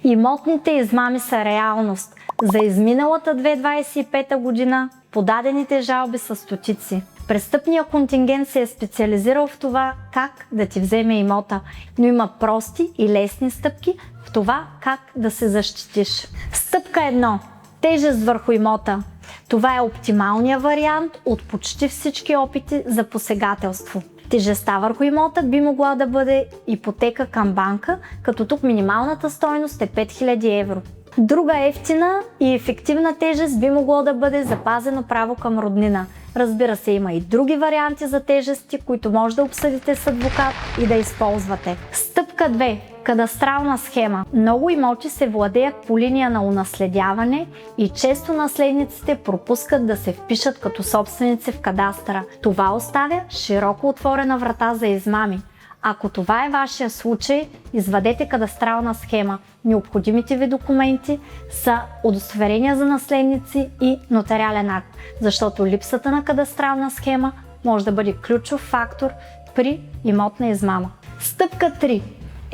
Имотните измами са реалност. За изминалата 2025 година подадените жалби са стотици. Престъпният контингент се е специализирал в това как да ти вземе имота, но има прости и лесни стъпки в това как да се защитиш. Стъпка 1. Тежест върху имота. Това е оптималният вариант от почти всички опити за посегателство. Тежестта върху имота би могла да бъде ипотека към банка, като тук минималната стойност е 5000 евро. Друга ефтина и ефективна тежест би могло да бъде запазено право към роднина. Разбира се, има и други варианти за тежести, които може да обсъдите с адвокат и да използвате. Стъпка 2. Кадастрална схема. Много имоти се владеят по линия на унаследяване и често наследниците пропускат да се впишат като собственици в кадастъра. Това оставя широко отворена врата за измами. Ако това е вашия случай, извадете кадастрална схема. Необходимите ви документи са удостоверения за наследници и нотариален акт, защото липсата на кадастрална схема може да бъде ключов фактор при имотна измама. Стъпка 3.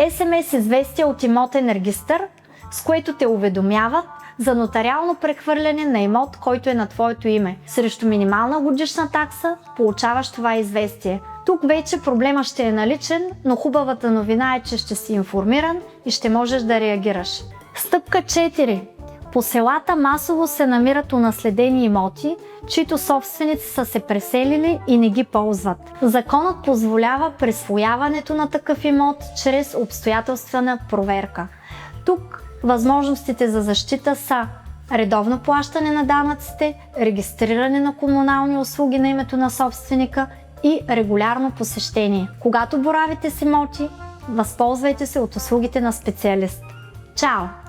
СМС известие от имотен регистър, с което те уведомяват за нотариално прехвърляне на имот, който е на твоето име. Срещу минимална годишна такса получаваш това известие. Тук вече проблема ще е наличен, но хубавата новина е, че ще си информиран и ще можеш да реагираш. Стъпка 4. По селата масово се намират унаследени имоти, чието собственици са се преселили и не ги ползват. Законът позволява присвояването на такъв имот чрез обстоятелствена проверка. Тук възможностите за защита са редовно плащане на данъците, регистриране на комунални услуги на името на собственика и регулярно посещение. Когато боравите с имоти, възползвайте се от услугите на специалист. Чао!